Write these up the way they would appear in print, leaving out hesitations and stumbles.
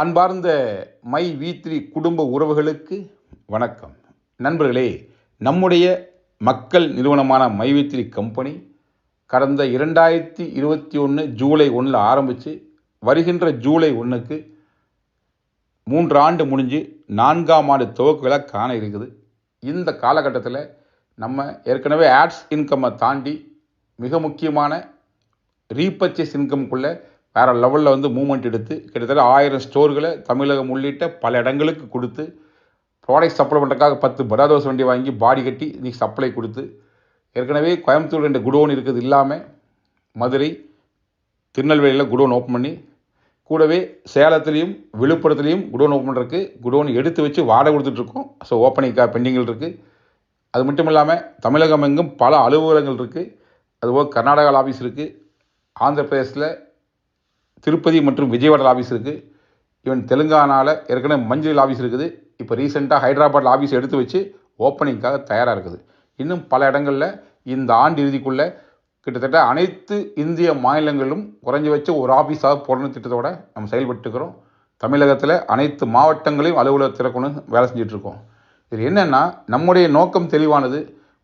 அன்பார்ந்த மை வி3 குடும்ப உறவுகளுக்கு வணக்கம். நண்பர்களே, நம்முடைய மக்கள் நிறுவனமான மை வி3 கம்பெனி கடந்த 2021 ஜூலை 1 ஆரம்பித்து வருகின்ற ஜூலை 1க்கு 3 ஆண்டு முடிஞ்சு 4ஆம் ஆண்டு துவக்க விழா காண இருக்குது. இந்த காலகட்டத்தில் நம்ம ஏற்கனவே ஆட்ஸ் இன்கம்மை தாண்டி மிக முக்கியமான ரீபர்ச்சேஸ் இன்கம்குள்ளே வேறு லெவலில் மூவ்மெண்ட் எடுத்து கிட்டத்தட்ட 1000 ஸ்டோர்களை தமிழகம் உள்ளிட்ட பல இடங்களுக்கு கொடுத்து ப்ராடக்ட் சப்ளை பண்ணுறதுக்காக 10 படாதோஸ் வண்டி வாங்கி பாடி கட்டி இன்றைக்கி சப்ளை கொடுத்து ஏற்கனவே கோயம்புத்தூர் 2 குடோன் இருக்குது இல்லாமல் மதுரை திருநெல்வேலியில் குடோன் ஓப்பன் பண்ணி கூடவே சேலத்துலேயும் விழுப்புரத்துலேயும் குடோன் ஓப்பன் பண்ணுறதுக்கு குடோன் எடுத்து வச்சு வாடகை கொடுத்துட்ருக்கோம். ஸோ ஓப்பனிங்காக பெண்டிங்கில் இருக்குது. அது மட்டும் இல்லாமல் தமிழகம் எங்கும் பல அலுவலகங்கள் இருக்குது. அதுபோக கர்நாடகா ஆஃபீஸ் இருக்குது, ஆந்திர பிரதேசில் திருப்பதி மற்றும் விஜயவாடா ஆஃபீஸ் இருக்குது, ஈவன் தெலுங்கானாவில் ஏற்கனவே மஞ்சள் ஆஃபீஸ் இருக்குது. இப்போ ரீசெண்டாக ஹைதராபாத்தில் ஆஃபீஸ் எடுத்து வச்சு ஓப்பனிங்காக தயாராக இருக்குது. இன்னும் பல இடங்களில் இந்த ஆண்டு இறுதிக்குள்ளே கிட்டத்தட்ட அனைத்து இந்திய மாநிலங்களிலும் குறைஞ்சபட்சம் ஒரு ஆஃபீஸாக போடணும் திட்டத்தோடு நம்ம செயல்பட்டுக்கிறோம். தமிழகத்தில் அனைத்து மாவட்டங்களையும் அலுவலக திறக்கணும் வேலை செஞ்சிட்ருக்கோம். இது என்னென்னா, நம்முடைய நோக்கம் தெளிவானது.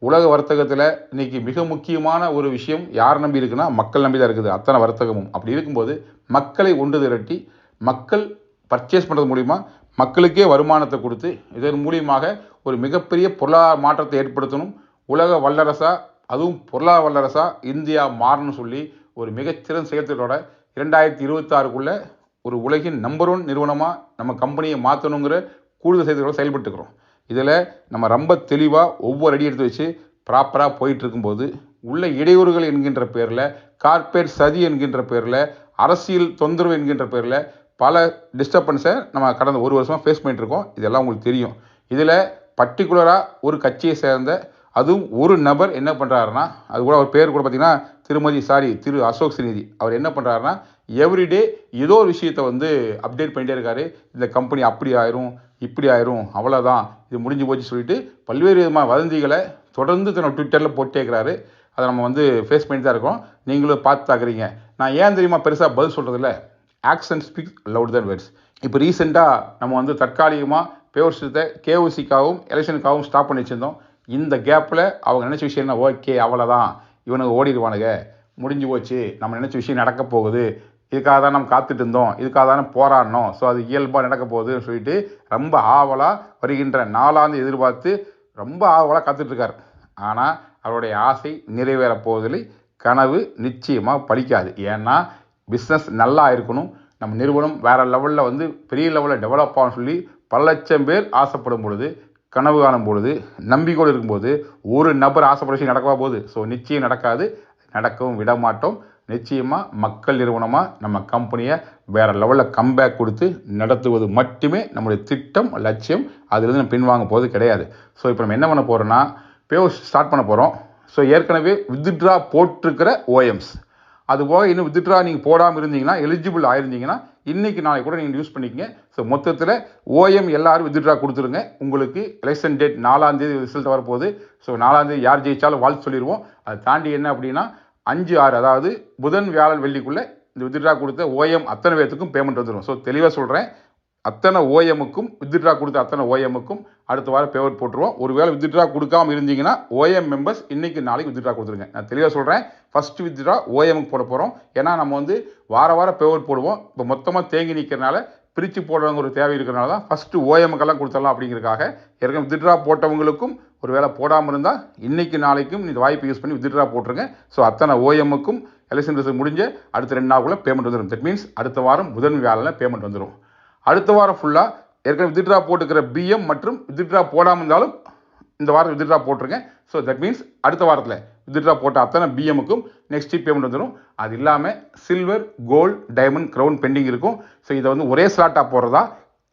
உலக வர்த்தகத்தில் இன்றைக்கி மிக முக்கியமான ஒரு விஷயம் யார் நம்பி இருக்குன்னா, மக்கள் நம்பி தான் இருக்குது அத்தனை வர்த்தகமும். அப்படி இருக்கும்போது மக்களை ஒன்று திரட்டி மக்கள் பர்ச்சேஸ் பண்ணுறது மூலிமா மக்களுக்கே வருமானத்தை கொடுத்து இதன் மூலியமாக ஒரு மிகப்பெரிய பொருளாதார மாற்றத்தை ஏற்படுத்தணும். உலக வல்லரசாக, அதுவும் பொருளாதார வல்லரசாக இந்தியா மாறணும்னு சொல்லி ஒரு மிகச்சிறந்த செயல்திட்டத்தோட 2026க்குள்ளே ஒரு உலகின் நம்பர் 1 நிறுவனமாக நம்ம கம்பெனியை மாற்றணுங்கிற கூடுதல் செயல்திட்டத்தோடு செயல்பட்டுக்கிறோம். இதில் நம்ம ரொம்ப தெளிவாக ஒவ்வொரு அடி எடுத்து வச்சு ப்ராப்பராக போயிட்டுருக்கும்போது உள்ள இடையூறுகள் என்கின்ற பேரில், கார்ப்பரேட் சதி என்கின்ற பேரில், அரசியல் தொந்தரவு என்கின்ற பேரில் பல டிஸ்டர்பன்ஸை நம்ம கடந்த ஒரு வருஷமாக ஃபேஸ் பண்ணிகிட்ருக்கோம். இதெல்லாம் உங்களுக்கு தெரியும். இதில் பர்டிகுலராக ஒரு கட்சியை சேர்ந்த அதுவும் ஒரு நபர் என்ன பண்ணுறாருன்னா, அது கூட அவர் பேர் கூட பார்த்திங்கன்னா திரு அசோக் ஸ்ரீநிதி. அவர் என்ன பண்ணுறாருன்னா, எவ்ரிடே ஏதோ ஒரு விஷயத்தை அப்டேட் பண்ணிகிட்டே இருக்காரு. இந்த கம்பெனி அப்படி ஆயிரும், இப்படி ஆயிரும், அவ்வளோதான், இது முடிஞ்சு போச்சு சொல்லிட்டு பல்வேறு விதமான வதந்திகளை தொடர்ந்து தன்னோட ட்விட்டரில் போட்டே இருக்கிறாரு. அதை நம்ம ஃபேஸ் பண்ணி தான் இருக்கோம். நீங்களும் பார்த்து தாக்குறீங்க. நான் ஏன் தெரியுமா பெருசாக பதில் சொல்கிறதில்ல, ஆக்ஷன் ஸ்பீக்ஸ் லவுட் தேன் வேர்ட்ஸ். இப்போ ரீசெண்டாக நம்ம தற்காலிகமாக பேவர்ஸத்தை கேஓசிக்காகவும் எலெக்ஷனுக்காகவும் ஸ்டாப் பண்ணி வச்சுருந்தோம். இந்த கேப்பில் அவங்க நினச்ச விஷயம்னா, ஓகே அவ்வளோதான், இவனுக்கு ஓடிடுவானுங்க, முடிஞ்சு போச்சு, நம்ம நினச்ச விஷயம் நடக்க போகுது, இதுக்காக தான் நம்ம காத்துட்டு இருந்தோம், இதுக்காக தானே போராடணும், ஸோ அது இயல்பாக நடக்க போகுதுன்னு சொல்லிட்டு ரொம்ப ஆவலாக வருகின்ற 4ஆம் தேதி எதிர்பார்த்து ரொம்ப ஆவலாக காத்துட்ருக்கார். ஆனால் அவருடைய ஆசை நிறைவேற போவதில்லை. கனவு நிச்சயமாக பலிக்காது. ஏன்னா பிஸ்னஸ் நல்லா இருக்கணும், நம்ம நிறுவனம் வேறு லெவலில் பெரிய லெவலில் டெவலப் ஆகணும்னு சொல்லி பல லட்சம் பேர் ஆசைப்படும் பொழுது, கனவு காணும் பொழுது, நம்பிக்கையோடு இருக்கும்போது ஒரு நபர் ஆசைப்பட விஷயம் நடக்கவா போகுது? ஸோ நிச்சயம் நடக்காது, நடக்கவும் விட மாட்டோம். நிச்சயமாக மக்கள் நிறுவனமாக நம்ம கம்பெனியை வேறு லெவலில் கம்பேக் கொடுத்து நடத்துவது மட்டுமே நம்முடைய திட்டம், லட்சியம். அதுலேருந்து நம்ம பின்வாங்க போகிறது கிடையாது. ஸோ இப்போ நம்ம என்ன பண்ண போகிறோன்னா, பேவர்ஸ் ஸ்டார்ட் பண்ண போகிறோம். ஸோ ஏற்கனவே வித்ட்ரா போட்டிருக்கிற ஓஎம்ஸ், அதுபோக இன்னும் வித்ட்ரா நீங்கள் போடாமல் இருந்தீங்கன்னா, எலிஜிபிள் ஆயிருந்தீங்கன்னா இன்றைக்கி நாளைக்கு கூட நீங்கள் யூஸ் பண்ணிக்கங்க. ஸோ மொத்தத்தில் ஓஎம் எல்லோரும் வித்ட்ரா கொடுத்துருங்க. உங்களுக்கு எலெக்ஷன் டேட் 4ஆம் தேதி ரிசல்ட் வரப்போகுது. ஸோ 4ஆம் தேதி யார் ஜெயிச்சாலும் வாழ்த்து சொல்லிடுவோம். அதை தாண்டி என்ன அப்படின்னா 5, 6 அதாவது புதன், வியாழன், வெள்ளிக்குள்ளே இந்த வித்ட்ரா கொடுத்த ஓஎம் அத்தனை பேர்த்துக்கும் பேமெண்ட் வந்துடும். ஸோ தெளிவாக சொல்கிறேன், அத்தனை ஓஎம்முக்கும் வித்ட்ரா கொடுத்த அத்தனை ஓஎம்முக்கும் அடுத்த வாரம் பேமெண்ட் போட்டுருவோம். ஒருவேளை வித்ட்ரா கொடுக்காமல் இருந்தீங்கன்னா ஓஎம் மெம்பர்ஸ் இன்றைக்கி நாளைக்கு வித்ட்ரா கொடுத்துருங்க. நான் தெளிவாக சொல்கிறேன், ஃபஸ்ட்டு வித்ட்ரா ஓஎம்முக்கு போட போகிறோம். ஏன்னா நம்ம வாரம் பேமெண்ட் போடுவோம். இப்போ மொத்தமாக தேங்கி நிற்கிறனால பிரித்து போடுறவங்க ஒரு தேவை இருக்கிறனால தான் ஃபஸ்ட்டு ஓஎம்முக்கெல்லாம் கொடுத்துடலாம் அப்படிங்கிறதுக்காக. ஏற்கனவே வித்ட்ரா போட்டவங்களுக்கும் ஒரு வேளை போடாமல் இருந்தால் இன்றைக்கி நாளைக்கும் இந்த வாய்ப்பை யூஸ் பண்ணி வித்ட்ரா போட்டுருங்க. ஸோ அத்தனை ஓஎம்முக்கும் எலெக்ஷன் ரிசல்ட் முடிஞ்ச அடுத்த 2 நாளுக்குள்ளே பேமெண்ட் வந்துடும். தட் மீன்ஸ் அடுத்த வாரம் புதன், வியாழனில் பேமெண்ட் வந்துடும். அடுத்த வாரம் ஃபுல்லாக ஏற்கனவே வித்ட்ரா போட்டுக்கிற பிஎம் மற்றும் வித்ட்ரா போடாமல் இருந்தாலும் இந்த வாரம் வித்ட்ரா போட்டுருங்க. ஸோ தட் மீன்ஸ் அடுத்த வாரத்தில் வித்ட்ரா போட்ட அத்தனை பிஎம்முக்கும் நெக்ஸ்ட் வீக் பேமெண்ட் வந்துடும். அது இல்லாமல் silver, gold, diamond, crown pending இருக்கும். ஸோ இதை ஒரே ஸ்லாட்டாக போடுறதா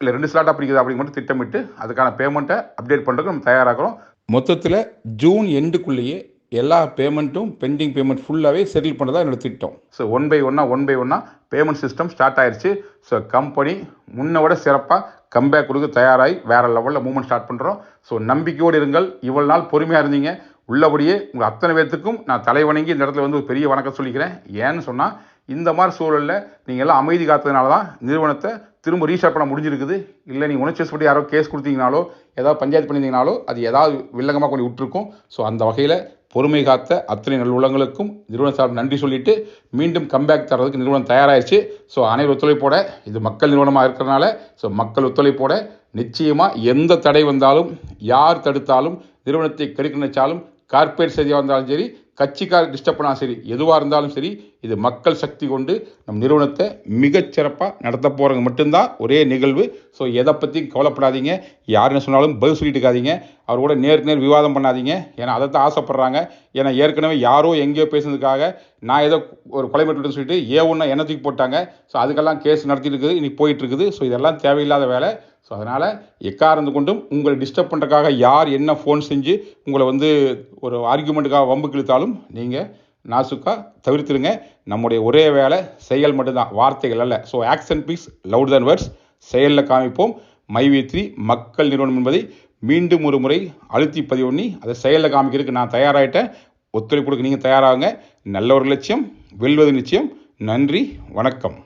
இல்லை 2 ஸ்லாட்டாக பிடிக்குதா அப்படின்னு மட்டும் திட்டமிட்டு அதுக்கான பேமெண்ட்டை அப்டேட் பண்ணுறதுக்கு நம்ம தயாராகிறோம். மொத்தத்தில் ஜூன் எண்டுக்குள்ளேயே எல்லா பேமெண்ட்டும் பெண்டிங் பேமெண்ட் ஃபுல்லாகவே செட்டில் பண்ணுறதா என்னோட திட்டம். ஸோ ஒன் பை ஒன்னாக பேமெண்ட் சிஸ்டம் ஸ்டார்ட் ஆயிடுச்சு. ஸோ கம்பெனி முன்ன விட சிறப்பாக கம்பேக் கொடுக்க தயாராகி வேறு லெவலில் மூவ்மெண்ட் ஸ்டார்ட் பண்ணுறோம். ஸோ நம்பிக்கையோடு இருங்கள். இவ்வளோ நாள் பொறுமையாக இருந்தீங்க. உள்ளபடியே உங்கள் அத்தனை பேர்த்துக்கும் நான் தலைவணங்கி இந்த இடத்துல ஒரு பெரிய வணக்கம் சொல்லிக்கிறேன். ஏன்னு சொன்னால் இந்த மாதிரி சூழலில் நீங்கள் எல்லாம் அமைதி காத்ததுனால தான் நிறுவனத்தை திரும்ப ரீஸ்டார்ட் பண்ண முடிஞ்சிருக்குது. இல்லை நீங்கள் உணர்ச்சிவசப்பட்டு யாரோ கேஸ் கொடுத்தீங்கனாலோ ஏதாவது பஞ்சாயத்து பண்ணியிருந்தீங்கனாலோ அது ஏதாவது வில்லங்கமாக கொண்டு விட்டுருக்கும். ஸோ அந்த வகையில் பொறுமை காத்த அத்தனை நல்லுள்ளங்களுக்கும் நிறுவன சார்பு நன்றி சொல்லிட்டு மீண்டும் கம்பேக் தரதுக்கு நிறுவனம் தயாராகிடுச்சு. ஸோ அனைவரும் ஒத்துழைப்போட, இது மக்கள் நிறுவனமாக இருக்கிறனால ஸோ மக்கள் ஒத்துழைப்போட நிச்சயமாக எந்த தடை வந்தாலும், யார் தடுத்தாலும், நிறுவனத்தை கெடுக்க நினைச்சாலும், கார்ப்பரேட் செய்தியாக இருந்தாலும் சரி, கட்சிக்கார டிஸ்டர்ப் பண்ணாலும் சரி, எதுவாக இருந்தாலும் சரி, இது மக்கள் சக்தி கொண்டு நம் நிறுவனத்தை மிகச்சிறப்பாக நடத்த போகிறவங்க மட்டும்தான் ஒரே நிகழ்வு. ஸோ எதை பற்றியும் கவலைப்படாதீங்க. யார் என்ன சொன்னாலும் பதில் சொல்லிட்டு இருக்காதீங்க. அவர் கூட நேருக்கு நேர் விவாதம் பண்ணாதீங்க. ஏன்னா அதை தான் ஆசைப்பட்றாங்க. ஏன்னா ஏற்கனவே யாரோ எங்கேயோ பேசுனதுக்காக நான் ஏதோ ஒரு கொலை மிரட்டல்னு சொல்லிட்டு ஒன்று என்ன தூக்கி போட்டாங்க. ஸோ அதுக்கெல்லாம் கேஸ் நடத்திட்டு இருக்குது, இன்னைக்கு போயிட்டு இருக்குது. ஸோ இதெல்லாம் தேவையில்லாத வேலை. ஸோ அதனால் எக்காரணத்து கொண்டும் உங்களை டிஸ்டர்ப் பண்ணுறதுக்காக யார் என்ன ஃபோன் செஞ்சு உங்களை ஒரு ஆர்கியூமெண்ட்டுக்காக வம்புக்கு இழுத்தாலும் நீங்கள் நாசுக்காக தவிர்த்துருங்க. நம்முடைய ஒரே வேலை செயல் மட்டும்தான், வார்த்தைகள் அல்ல. ஸோ ஆக்ஷன் ஸ்பீக்ஸ் லவுடர் தென் வேர்ட்ஸ். செயலில் காமிப்போம். மைவி3 மக்கள் நிறுவனம் என்பதை மீண்டும் ஒரு முறை அழுத்தி பதிவு பண்ணி அதை செயலில் காமிக்கிறதுக்கு நான் தயாராகிட்டேன். ஒத்துழைப்பு கொடுக்க நீங்கள் தயாராகுங்க. நல்ல ஒரு லட்சியம் வெல்வது நிச்சயம். நன்றி, வணக்கம்.